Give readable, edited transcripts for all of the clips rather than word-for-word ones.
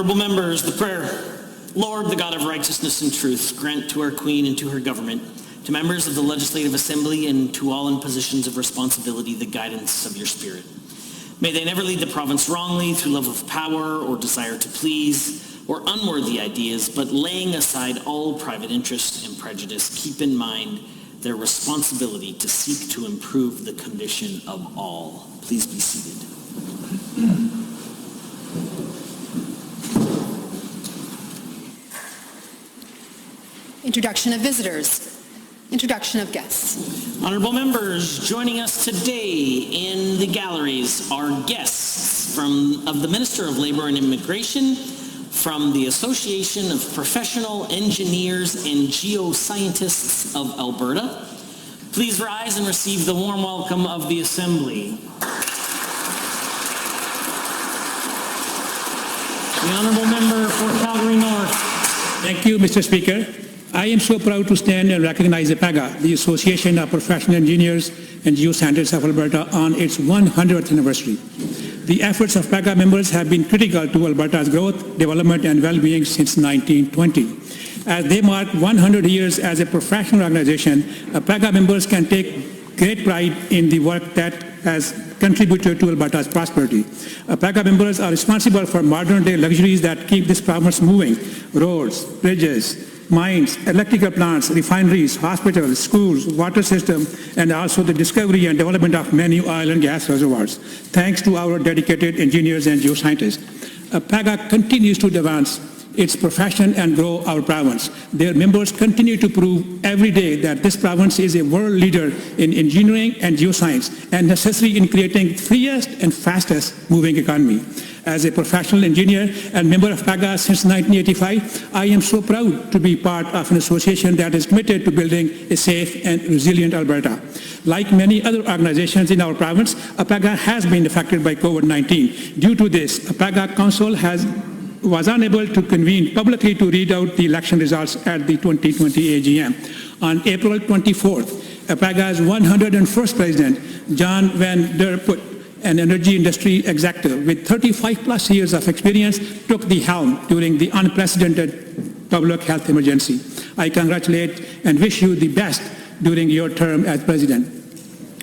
Honourable members, the prayer. Lord, the God of righteousness and truth, grant to our Queen and to her government, to members of the Legislative Assembly and to all in positions of responsibility, the guidance of your Spirit. May they never lead the province wrongly through love of power or desire to please or unworthy ideas, but laying aside all private interest and prejudice, keep in mind their responsibility to seek to improve the condition of all. Please be seated. Introduction of visitors. Introduction of guests. Honourable members, joining us today in the galleries are guests of the Minister of Labour and Immigration, from the Association of Professional Engineers and Geoscientists of Alberta. Please rise and receive the warm welcome of the Assembly. The Honourable Member for Calgary-North. Thank you, Mr. Speaker. I am so proud to stand and recognize APEGA, the Association of Professional Engineers and Geoscientists of Alberta, on its 100th anniversary. The efforts of APEGA members have been critical to Alberta's growth, development and well-being since 1920. As they mark 100 years as a professional organization, APEGA members can take great pride in the work that has contributed to Alberta's prosperity. APEGA members are responsible for modern-day luxuries that keep this province moving: roads, bridges, mines, electrical plants, refineries, hospitals, schools, water system, and also the discovery and development of many oil and gas reservoirs. Thanks to our dedicated engineers and geoscientists, APEGA continues to advance its profession and grow our province. Their members continue to prove every day that this province is a world leader in engineering and geoscience and necessary in creating the freest and fastest moving economy. As a professional engineer and member of APEGA since 1985, I am so proud to be part of an association that is committed to building a safe and resilient Alberta. Like many other organizations in our province, APEGA has been affected by COVID-19. Due to this, APEGA Council was unable to convene publicly to read out the election results at the 2020 AGM. On April 24th, APEGA's 101st President, John Van Der Put, an energy industry executive with 35 plus years of experience, took the helm during the unprecedented public health emergency. I congratulate and wish you the best during your term as President.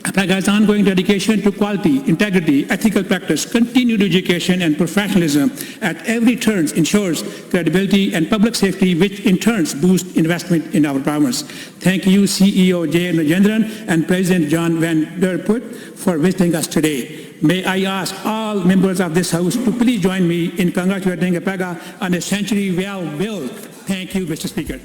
APEGA's ongoing dedication to quality, integrity, ethical practice, continued education and professionalism at every turn ensures credibility and public safety, which in turn boosts investment in our province. Thank you, CEO J. Nagendran and President John Van Der Put, for visiting us today. May I ask all members of this House to please join me in congratulating APEGA on a century well built. Thank you, Mr. Speaker.